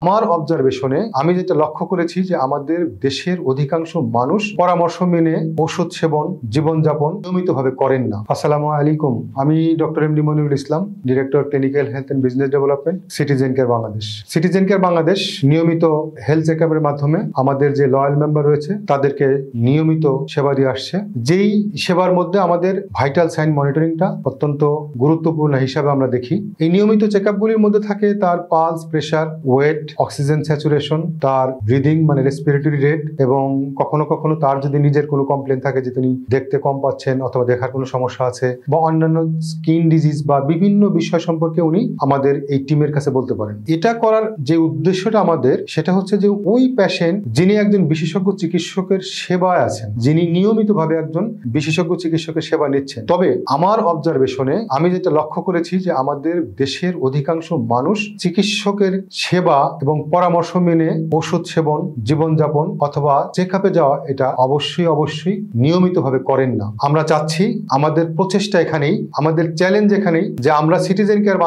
আমার অবজারভেশনে আমি যেটা লক্ষ্য করেছি যে আমাদের দেশের অধিকাংশ মানুষ পরামর্শ মেনে ওষুধ সেবন জীবনযাপন নিয়মিতভাবে করেন না। আসসালামু আলাইকুম, আমি doctor MD Monirul Islam, director clinical health and business development, citizen care Bangladesh. Citizen care Bangladesh নিয়মিত হেলথ চেকআপের মাধ্যমে আমাদের যে লয়াল মেম্বার রয়েছে তাদেরকে নিয়মিত সেবা দিয়ে আসছে। যেই সেবার মধ্যে আমাদের ভাইটাল সাইন মনিটরিংটা অত্যন্ত গুরুত্বপূর্ণ হিসাবে আমরা দেখি। এই নিয়মিত চেকআপগুলির মধ্যে থাকে তার pulse, pressure, weight, oxygen saturation, তার ব্রিদিং মানে রেসপিরেটরি রেট, এবং কখনো কখনো তার যদি নিজের কোনো কমপ্লেন থাকে যে তিনি দেখতে কম পাচ্ছেন অথবা দেখার কোনো সমস্যা আছে বা অন্যান্য স্কিন ডিজিজ বা বিভিন্ন বিষয় সম্পর্কে উনি আমাদের এই টিমের কাছে বলতে পারেন। এটা করার যে উদ্দেশ্যটা আমাদের সেটা হচ্ছে যে ওই পেশেন্ট যিনি একজন বিশেষজ্ঞ চিকিৎসকের সেবায় আছেন, যিনি নিয়মিতভাবে একজন বিশেষজ্ঞ চিকিৎসকের সেবা নিচ্ছেন। তবে আমার অবজারভেশনে আমি যেটা লক্ষ্য করেছি যে আমাদের দেশের অধিকাংশ মানুষ চিকিৎসকের সেবা এবং পরামর্শ মেনে ওষুধ সেবন জীবনযাপন অথবা চেকআপে যাওয়া এটা অবশ্যই নিয়মিতভাবে করেন না। আমরা চাচ্ছি, আমাদের প্রচেষ্টা এখানেই, আমাদের চ্যালেঞ্জ এখানেই যে আমরা সিটিজেন কেয়ার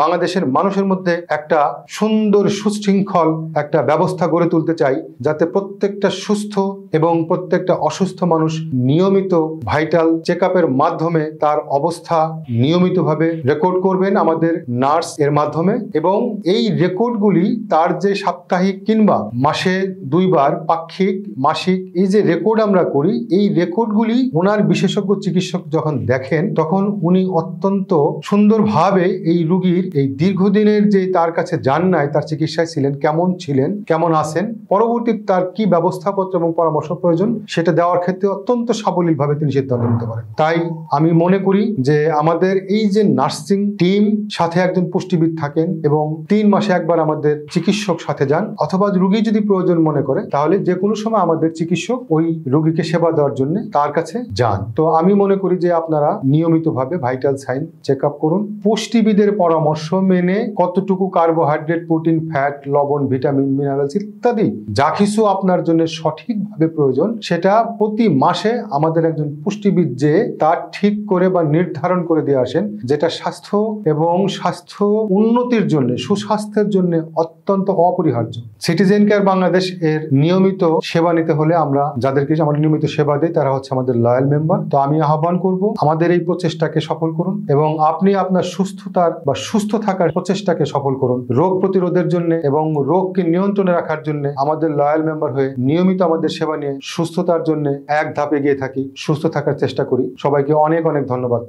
বাংলাদেশের মানুষের মধ্যে একটা সুন্দর সুশৃঙ্খল একটা ব্যবস্থা গড়ে তুলতে চাই, যাতে প্রত্যেকটা সুস্থ এবং প্রত্যেকটা অসুস্থ মানুষ নিয়মিত ভাইটাল চেকআপের মাধ্যমে তার অবস্থা নিয়মিতভাবে রেকর্ড করবেন আমাদের নার্স এর মাধ্যমে, এবং এই রেকর্ডগুলি তার যে সাপ্তাহিক কিংবা মাসে 2 বার পাক্ষিক মাসিক এই যে রেকর্ড আমরা করি, এই রেকর্ডগুলি ওনার বিশেষজ্ঞ চিকিৎসক যখন দেখেন তখন উনি অত্যন্ত সুন্দরভাবে এই রোগীর এই দীর্ঘদিনের যে তার কাছে যান নাই, তার চিকিৎসায় ছিলেন, কেমন ছিলেন, কেমন আছেন, পরবর্তী তার কি ব্যবস্থাপত্র এবং পরামর্শ প্রয়োজন সেটা দেওয়ার ক্ষেত্রে অত্যন্ত সাবলীলভাবে তিনি সিদ্ধান্ত নিতে পারেন। তাই আমি মনে করি যে আমাদের এই যে নার্সিং টিম সাথে একজন পুষ্টিবিদ থাকেন এবং 3 মাসে একবার আমাদের চিকিৎসক সাথে যান, অথবা রোগী যদি প্রয়োজন মনে করে তাহলে যে কোনো সময় আমাদের চিকিৎসক ওই রোগীকে সেবা দেওয়ার জন্য তার কাছে যান। তো আমি মনে করি যে আপনারা নিয়মিতভাবে ভাইটাল সাইন চেক আপ করুন, পুষ্টিবিদের পরামর্শ মেনে কতটুকু কার্বোহাইড্রেট, প্রোটিন, ফ্যাট, লবণ, ভিটামিন, মিনারেলস ইত্যাদি যা কিছু আপনার জন্য সঠিকভাবে প্রয়োজন সেটা প্রতি মাসে আমাদের একজন পুষ্টিবিদ যে তা ঠিক করে বা নির্ধারণ করে দিয়ে আসেন, যেটা স্বাস্থ্য এবং স্বাস্থ্য উন্নতির জন্য, সুস্বাস্থ্যের জন্য অত্যন্ত অপরিহার্য। সিটিজেন কেয়ার বাংলাদেশ এর নিয়মিত সেবা নিতে হলে আমরা যাদেরকে আমরা নিয়মিত সেবা দিই তারা হচ্ছে আমাদের লয়াল মেম্বার। তো আমি আহ্বান করব আমাদের এই প্রচেষ্টাকে সফল করুন এবং আপনি আপনার সুস্থতার বা সুস্থ থাকার প্রচেষ্টাকে সফল করুন। রোগ প্রতিরোধের জন্য এবং রোগকে নিয়ন্ত্রণে রাখার জন্য আমাদের লয়াল মেম্বার হয়ে নিয়মিত আমাদের সেবা নিয়ে সুস্থতার জন্য এক ধাপ এগিয়ে থাকি, সুস্থ থাকার চেষ্টা করি। সবাইকে অনেক ধন্যবাদ।